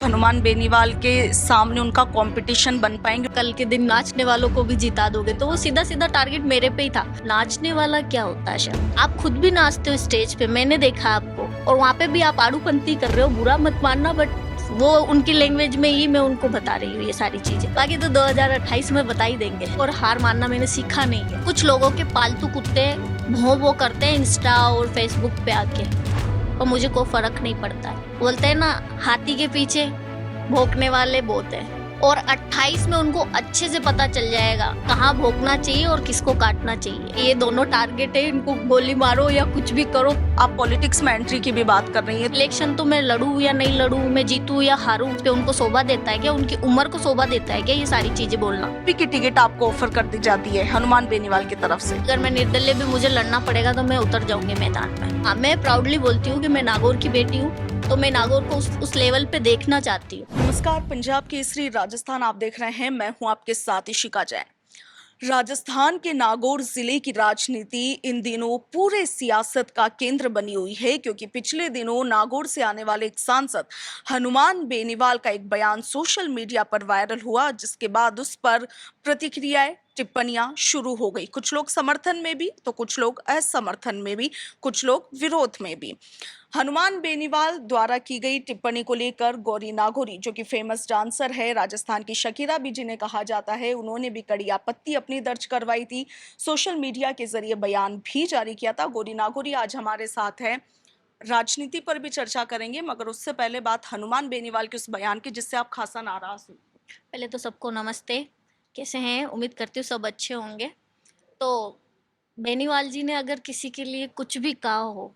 हनुमान बेनीवाल के सामने उनका कंपटीशन बन पाएंगे? कल के दिन नाचने वालों को भी जिता दोगे तो वो सीधा सीधा टारगेट मेरे पे ही था। नाचने वाला क्या होता है शर्म? आप खुद भी नाचते हो स्टेज पे, मैंने देखा आपको, और वहाँ पे भी आप आड़ूपंती कर रहे हो, बुरा मत मानना, बट वो उनकी लैंग्वेज में ही मैं उनको बता रही हूँ ये सारी चीजें। बाकी तो 2028 में बता ही देंगे। और हार मानना मैंने सीखा नहीं है। कुछ लोगों के पालतू कुत्ते भों वो करते हैं इंस्टा और फेसबुक पे आके, और मुझे कोई फर्क नहीं पड़ता है। बोलते हैं ना, हाथी के पीछे भौंकने वाले बहुत हैं, और 28 में उनको अच्छे से पता चल जाएगा कहाँ भौंकना चाहिए और किसको काटना चाहिए। ये दोनों टारगेट है, इनको गोली मारो या कुछ भी करो। आप पॉलिटिक्स में एंट्री की भी बात कर रही हैं। इलेक्शन तो मैं लड़ूं या नहीं लड़ूं, मैं जीतूं या हारूं, पे उनको शोभा देता है क्या? उनकी उम्र को शोभा देता है क्या ये सारी चीजें बोलना? पी की टिकट आपको ऑफर कर दी जाती है हनुमान बेनीवाल की तरफ से। अगर मैं निर्दलीय भी मुझे लड़ना पड़ेगा तो मैं उतर जाऊंगी मैदान में। हाँ, मैं प्राउडली बोलती हूँ कि मैं नागौर की बेटी हूँ, तो मैं नागौर को उस लेवल पे देखना चाहती हूँ। नमस्कार, पंजाब केसरी राजस्थान आप देख रहे हैं। मैं हूं आपके साथ इशिका जैन। राजस्थान के नागौर जिले की राजनीति इन दिनों पूरे सियासत का केंद्र बनी हुई है, क्योंकि पिछले दिनों नागौर से आने वाले एक सांसद हनुमान बेनीवाल का एक बयान सोशल मीडिया पर वायरल हुआ, जिसके बाद उस पर प्रतिक्रियाएं टिप्पणियां शुरू हो गई। कुछ लोग समर्थन में भी तो कुछ लोग असमर्थन में भी, कुछ लोग विरोध में भी। हनुमान बेनीवाल द्वारा की गई टिप्पणी को लेकर गौरी नागौरी, जो कि फेमस डांसर है, राजस्थान की शकीरा भी जिन्हें कहा जाता है, उन्होंने भी कड़ी आपत्ति अपनी दर्ज करवाई थी। सोशल मीडिया के जरिए बयान भी जारी किया था। गौरी नागौरी आज हमारे साथ है। राजनीति पर भी चर्चा करेंगे, मगर उससे पहले बात हनुमान बेनीवाल के उस बयान की जिससे आप खासा नाराज हो। पहले तो सबको नमस्ते, कैसे हैं? उम्मीद करती हूँ सब अच्छे होंगे। तो बेनीवाल जी ने अगर किसी के लिए कुछ भी कहा हो,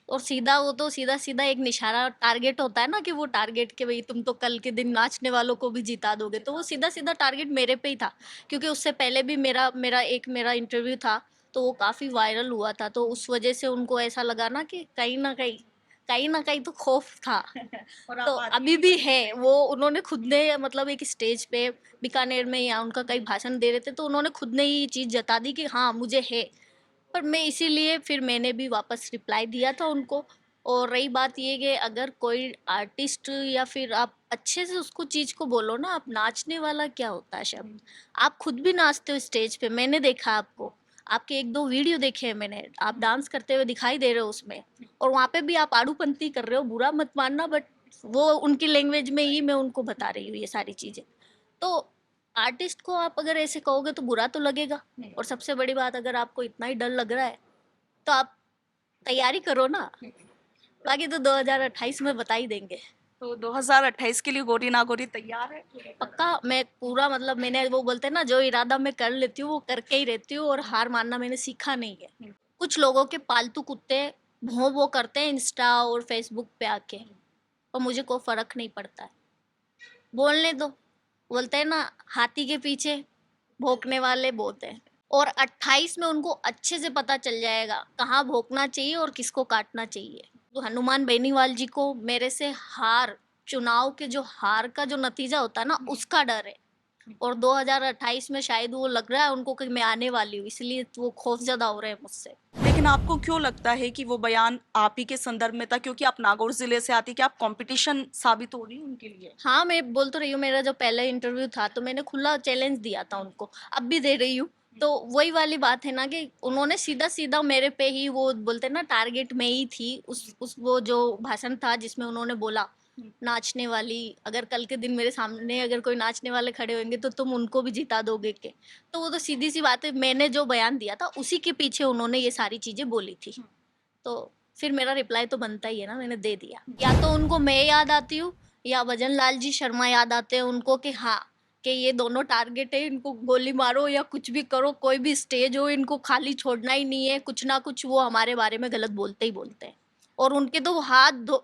और सीधा वो तो सीधा सीधा एक निशाना टारगेट होता है ना, कि वो टारगेट के भाई तुम तो कल के दिन नाचने वालों को भी जिता दोगे, तो वो सीधा सीधा टारगेट मेरे पे ही था। क्योंकि उससे पहले भी मेरा इंटरव्यू था, तो वो काफी वायरल हुआ था, तो उस वजह से उनको ऐसा लगा ना कि कहीं ना कहीं तो खौफ था। और तो आप अभी भी है वो। उन्होंने खुद ने मतलब एक स्टेज पे बीकानेर में या उनका कई भाषण दे रहे थे, तो उन्होंने खुद ने ये चीज जता दी कि हाँ मुझे है। पर मैं इसीलिए फिर मैंने भी वापस रिप्लाई दिया था उनको। और रही बात ये कि अगर कोई आर्टिस्ट या फिर आप अच्छे से उसको चीज को बोलो ना, आप नाचने वाला क्या होता है शब्द? आप खुद भी नाचते हो स्टेज पे, मैंने देखा आपको, आपके एक दो वीडियो देखे हैं मैंने, आप डांस करते हुए दिखाई दे रहे हो उसमें, और वहां पे भी आप आड़ूपंती कर रहे हो, बुरा मत मानना, बट वो उनकी लैंग्वेज में ही मैं उनको बता रही हूँ ये सारी चीजें। तो आर्टिस्ट को आप अगर ऐसे कहोगे तो बुरा तो लगेगा। और सबसे बड़ी बात, अगर आपको इतना ही डर लग रहा है तो आप तैयारी करो ना। बाकी तो 2028 में बता ही देंगे। तो 2028 के लिए गौरी नागौरी तैयार है? पक्का, मैं पूरा मतलब, मैंने वो बोलते हैं ना, जो इरादा मैं कर लेती हूँ वो करके ही रहती हूँ, और हार मानना मैंने सीखा नहीं है। कुछ लोगों के पालतू कुत्ते भों वो करते हैं इंस्टा और फेसबुक पे आके, और मुझे कोई फर्क नहीं पड़ता है। बोलने दो। बोलते हैं ना, हाथी के पीछे भौंकने वाले बहुत हैं, और 28 में उनको अच्छे से पता चल जाएगा कहाँ भौंकना चाहिए और किसको काटना चाहिए। तो हनुमान बेनीवाल जी को मेरे से हार, चुनाव के जो हार का जो नतीजा होता है ना, उसका डर है। और 2028 में शायद वो लग रहा है उनको कि मैं आने वाली हूँ, इसलिए वो खौफ ज्यादा हो रहे हैं मुझसे। लेकिन आपको क्यों लगता है कि वो बयान आप ही के संदर्भ में था, क्योंकि आप नागौर जिले से आती, कि आप कंपटीशन साबित हो रही है उनके लिए? हाँ, मैं बोल तो रही हूँ, मेरा जो पहला इंटरव्यू था तो मैंने खुला चैलेंज दिया था उनको, अब भी दे रही हूँ। तो वही वाली बात है ना, कि उन्होंने सीधा सीधा मेरे पे ही, वो बोलते हैं ना, टारगेट में ही थी। उस वो जो भाषण था जिसमें उन्होंने बोला नाचने वाली, अगर कल के दिन मेरे सामने अगर कोई नाचने वाले खड़े होंगे तो तुम उनको भी जिता दोगे के? तो वो तो सीधी सी बात है, मैंने जो बयान दिया था उसी के पीछे उन्होंने ये सारी चीजें बोली थी। तो फिर मेरा रिप्लाई तो बनता ही है ना, मैंने दे दिया। या तो उनको मैं याद आती हूँ, या भजन लाल जी शर्मा याद आते हैं उनको, कि हाँ, कि ये दोनों टारगेट है, इनको गोली मारो या कुछ भी करो, कोई भी स्टेज हो, इनको खाली छोड़ना ही नहीं है। कुछ ना कुछ वो हमारे बारे में गलत बोलते ही बोलते हैं, और उनके तो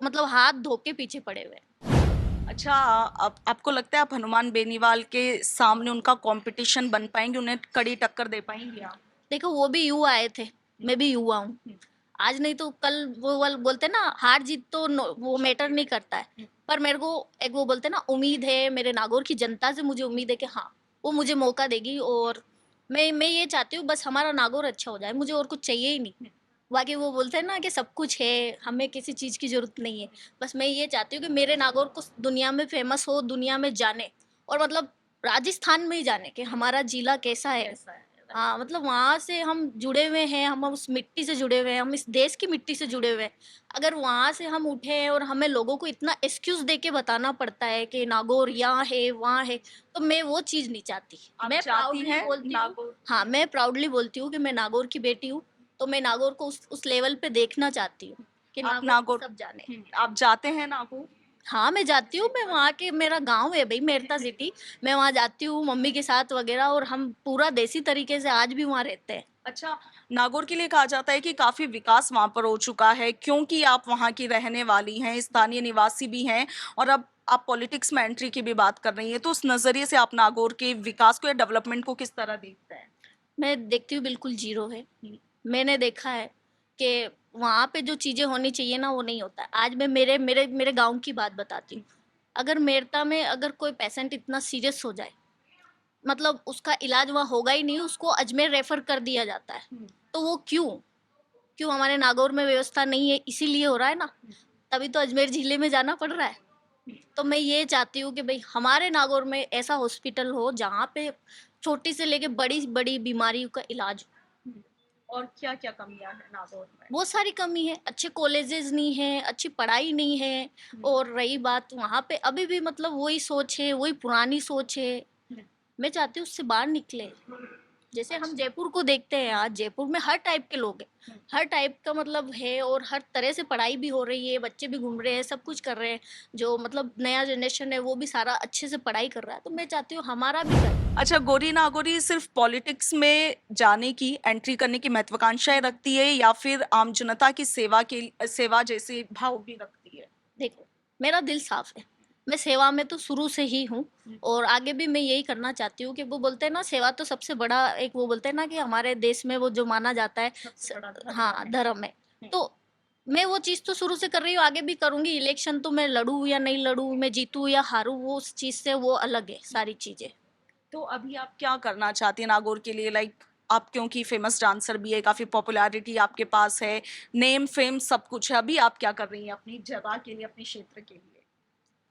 मतलब हाथ धो के पीछे पड़े हुए हैं। अच्छा, आपको लगता है आप हनुमान बेनीवाल के सामने उनका कंपटीशन बन पाएंगे, उन्हें कड़ी टक्कर दे पाएंगे आप? देखो, वो भी युवा आए थे, मैं भी युवा हूँ। आज नहीं तो कल वो वाल बोलते हैं ना, हार जीत तो वो मैटर नहीं करता है। पर मेरे को एक वो बोलते हैं ना, उम्मीद है मेरे नागौर की जनता से, मुझे उम्मीद है कि हाँ वो मुझे मौका देगी। और मैं ये चाहती हूँ बस हमारा नागौर अच्छा हो जाए, मुझे और कुछ चाहिए ही नहीं। बाकी वो बोलते हैं ना कि सब कुछ है, हमें किसी चीज़ की ज़रूरत नहीं है। बस मैं ये चाहती हूँ कि मेरे नागौर को दुनिया में फ़ेमस हो, दुनिया में जाने, और मतलब राजस्थान में ही जाने कि हमारा ज़िला कैसा है। कैसा है? हाँ, मतलब वहाँ से हम जुड़े हुए हैं, हम उस मिट्टी से जुड़े हुए हैं, हम इस देश की मिट्टी से जुड़े हुए हैं। अगर वहाँ से हम उठे हैं और हमें लोगों को इतना एक्सक्यूज़ दे के बताना पड़ता है कि नागौर यहाँ है, वहाँ है, तो मैं वो चीज़ नहीं चाहती। आप मैं चाहती प्राउडली हैं बोलती हूँ। नागौर? हाँ, मैं प्राउडली बोलती हूँ कि मैं नागौर की बेटी हूँ, तो मैं नागौर को उस लेवल पे देखना चाहती हूँ कि आप नागौर को नागौर सब जाने। आप जाते हैं नागौर? हाँ, मैं जाती हूँ, मैं वहाँ के, मेरा गाँव है भई मेरता सिटी, मैं वहाँ जाती हूँ मम्मी के साथ वगैरह, और हम पूरा देसी तरीके से आज भी वहाँ रहते हैं। अच्छा, नागौर के लिए कहा जाता है कि काफ़ी विकास वहाँ पर हो चुका है क्योंकि आप वहाँ की रहने वाली हैं, स्थानीय निवासी भी हैं और अब आप पॉलिटिक्स में एंट्री की भी बात कर रही हैं। तो उस नज़रिए से आप नागौर के विकास को या डेवलपमेंट को किस तरह देखते हैं? मैं देखती हूँ बिल्कुल ज़ीरो है। मैंने देखा है कि वहाँ पे जो चीज़ें होनी चाहिए ना, वो नहीं होता है। आज मैं मेरे मेरे मेरे गाँव की बात बताती हूँ। अगर मेरता में अगर कोई पेशेंट इतना सीरियस हो जाए, मतलब उसका इलाज वहाँ होगा ही नहीं, उसको अजमेर रेफ़र कर दिया जाता है। हुँ, तो वो क्यों? क्यों हमारे नागौर में व्यवस्था नहीं है, इसीलिए हो रहा है ना। तभी तो अजमेर ज़िले में जाना पड़ रहा है। तो मैं ये चाहती हूँ कि भई हमारे नागौर में ऐसा हॉस्पिटल हो जहाँ पे छोटी से लेके बड़ी-बड़ी बीमारियों का इलाज हो। हुँ। और क्या-क्या कमियाँ हैं नागौर में? बहुत सारी कमी है, अच्छे कॉलेजेस नहीं हैं, अच्छी पढ़ाई नहीं है, हुँ, और रही बात वहाँ पे अभी भी मतलब वही सोच है, वही पुरानी सोच है। हुँ। मैं चाहती हूँ उससे बाहर निकलें। जैसे हम अच्छा। जयपुर को देखते हैं, आज जयपुर में हर टाइप के लोग हैं, हुँ। हर टाइप का मतलब है, और हर तरह से पढ़ाई भी हो रही है, बच्चे भी घूम रहे हैं, सब कुछ कर रहे हैं। जो मतलब नया जनरेशन है वो भी सारा अच्छे से पढ़ाई कर रहा है, तो मैं चाहती हूँ हमारा भी करे। अच्छा, गोरी नागौरी सिर्फ़ पॉलिटिक्स में जाने की, एंट्री करने की महत्वाकांक्षाएँ रखती है या फिर आम जनता की सेवा जैसे भाव भी रखती है? देखो, मेरा दिल साफ है, मैं सेवा में तो शुरू से ही हूँ, हुँ। और आगे भी मैं यही करना चाहती हूँ कि वो बोलते हैं ना, सेवा तो सबसे बड़ा, एक वो बोलते हैं ना कि हमारे देश में वो जो माना जाता है सबसे स बड़ा धर्म हाँ, है। धर्म है। हुँ। तो मैं वो चीज़ तो शुरू से कर रही हूँ, आगे भी करूँगी। इलेक्शन तो मैं लड़ूँ या नहीं लड़ूँ, मैं जीतूँ या हारूँ, वो उस चीज़ से वो अलग है सारी चीज़ें। तो अभी आप क्या करना चाहती हैं नागौर के लिए? लाइक आप क्योंकि फेमस डांसर भी है, काफ़ी पॉपुलैरिटी आपके पास है, नेम फेम सब कुछ है। अभी आप क्या कर रही हैं अपनी जगह के लिए, अपने क्षेत्र के लिए?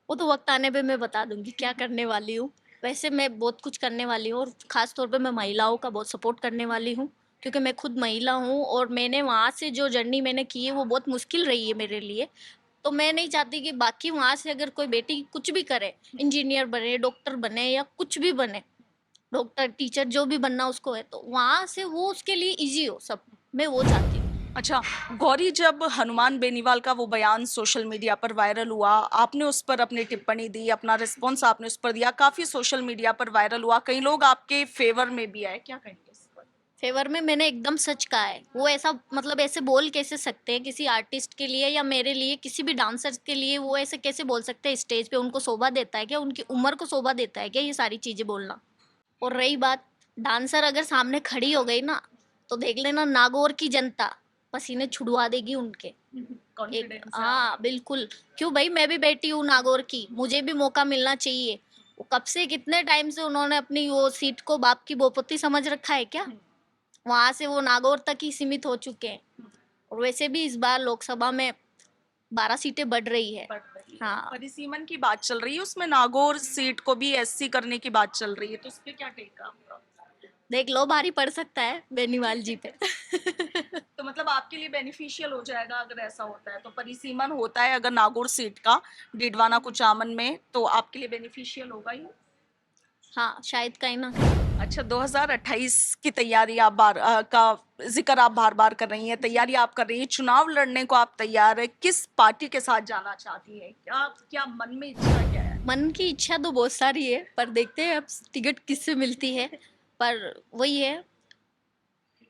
वो तो वक़्त आने पे मैं बता दूँगी क्या करने वाली हूँ। वैसे मैं बहुत कुछ करने वाली हूँ, और ख़ास तौर पे मैं महिलाओं का बहुत सपोर्ट करने वाली हूँ, क्योंकि मैं खुद महिला हूँ, और मैंने वहाँ से जो जर्नी मैंने की है वो बहुत मुश्किल रही है मेरे लिए। तो मैं नहीं चाहती कि बाकी वहाँ से अगर कोई बेटी कुछ भी करे, इंजीनियर बने, डॉक्टर बने या कुछ भी बने, डॉक्टर, टीचर जो भी बनना उसको है, तो वहाँ से वो उसके लिए ईज़ी हो सब, मैं वो चाहती हूँ। अच्छा, गौरी जब हनुमान बेनीवाल का वो बयान सोशल मीडिया पर वायरल हुआ, आपने उस पर अपनी टिप्पणी दी, अपना रिस्पॉन्स आपने उस पर दिया, काफ़ी सोशल मीडिया पर वायरल हुआ, कई लोग आपके फ़ेवर में भी आए, क्या कहेंगे इस पर? फ़ेवर में मैंने एकदम सच कहा है। वो ऐसा मतलब ऐसे बोल कैसे सकते हैं किसी आर्टिस्ट के लिए या मेरे लिए, किसी भी डांसर के लिए वो ऐसे कैसे बोल सकते हैं स्टेज पे? उनको शोभा देता है क्या? उनकी उम्र को शोभा देता है क्या ये सारी चीज़ें बोलना? और रही बात, डांसर अगर सामने खड़ी हो गई ना, तो देख लेना नागौर की जनता पसीने छुड़वा देगी उनके। एक कॉन्फिडेंस है हाँ, आपका। बिल्कुल। क्यों भई, मैं भी बेटी हूँ नागौर की, मुझे भी मौका मिलना चाहिए। वो कब से कितने टाइम से उन्होंने अपनी वो सीट को बाप की बोपत्ती समझ रखा है क्या? हुँ, वहाँ से वो नागौर तक ही सीमित हो चुके हैं, हुँ। और वैसे भी इस बार लोकसभा में 12 सीटें बढ़ रही है। बढ़ रही है। हाँ, परिसीमन की बात चल रही है, उसमें नागौर सीट को भी एससी करने की बात चल रही है, तो उसपे क्या टेक है आपका? देख लो भारी पड़ सकता है बेनीवाल जी पे। तो मतलब आपके लिए बेनिफिशियल हो जाएगा अगर ऐसा होता है, तो परिसीमन होता है अगर नागौर सीट का डीडवाना कुचामन में, तो आपके लिए बेनिफिशियल होगा ये? हाँ, शायद कहीं ना। अच्छा 2028 की तैयारी का ज़िक्र आप बार-बार कर रही हैं, तैयारी आप कर रही हैं, चुनाव लड़ने को आप तैयार हैं, किस पार्टी के साथ जाना चाहती हैं? क्या क्या मन में इच्छा क्या है? मन की इच्छा तो बहुत सारी है, पर देखते हैं अब टिकट किससे मिलती है। पर वही है,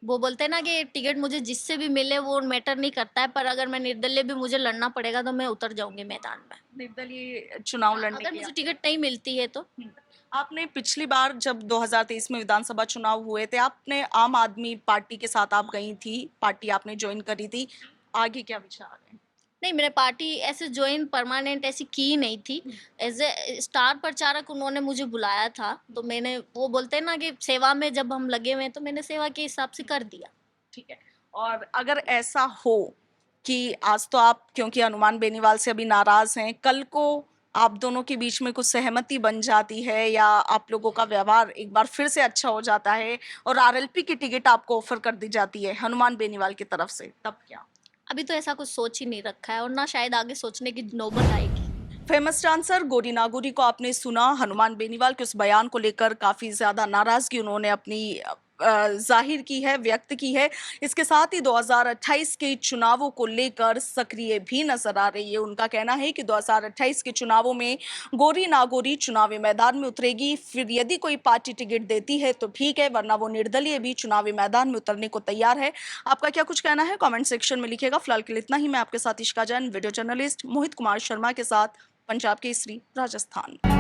वो बोलते हैं ना कि टिकट मुझे जिससे भी मिले वो मैटर नहीं करता है, पर अगर मैं निर्दलीय भी मुझे लड़ना पड़ेगा तो मैं उतर जाऊंगी मैदान में। निर्दलीय चुनाव हाँ, लड़ने अगर की मुझे आप टिकट नहीं मिलती है तो। हुँ। आपने पिछली बार जब 2023 में विधानसभा चुनाव हुए थे, आपने आम आदमी पार्टी के साथ आप गई थी, पार्टी आपने जॉइन करी थी। आगे क्या विचार हैं? नहीं, मैंने पार्टी ऐसे जॉइन परमानेंट ऐसी की ही नहीं थी। हुँ, एज़ ए स्टार प्रचारक उन्होंने मुझे बुलाया था, हुँ, तो मैंने, वो बोलते हैं ना कि सेवा में जब हम लगे हुए हैं, तो मैंने सेवा के हिसाब से कर दिया। ठीक है। और अगर ऐसा हो कि आज तो आप क्योंकि हनुमान बेनीवाल से अभी नाराज हैं, कल को आप दोनों के बीच में कुछ सहमति बन जाती है या आप लोगों का व्यवहार एक बार फिर से अच्छा हो जाता है और आरएलपी की टिकट आपको ऑफर कर दी जाती है हनुमान बेनीवाल की तरफ से, तब क्या? अभी तो ऐसा कुछ सोच ही नहीं रखा है और ना शायद आगे सोचने की नौबत आएगी। फेमस डांसर गौरी नागौरी को आपने सुना, हनुमान बेनीवाल के उस बयान को लेकर काफी ज्यादा नाराजगी उन्होंने अपनी जाहिर की है, व्यक्त की है। इसके साथ ही 2028 के चुनावों को लेकर सक्रिय भी नजर आ रही है। उनका कहना है कि 2028 के चुनावों में गौरी नागौरी चुनावी मैदान में उतरेगी, फिर यदि कोई पार्टी टिकट देती है तो ठीक है, वरना वो निर्दलीय भी चुनावी मैदान में उतरने को तैयार है। आपका क्या कुछ कहना है कमेंट सेक्शन में लिखिएगा। फिलहाल के लिए इतना ही। मैं आपके साथ इशिका जैन, वीडियो जर्नलिस्ट मोहित कुमार शर्मा के साथ, पंजाब केसरी, राजस्थान।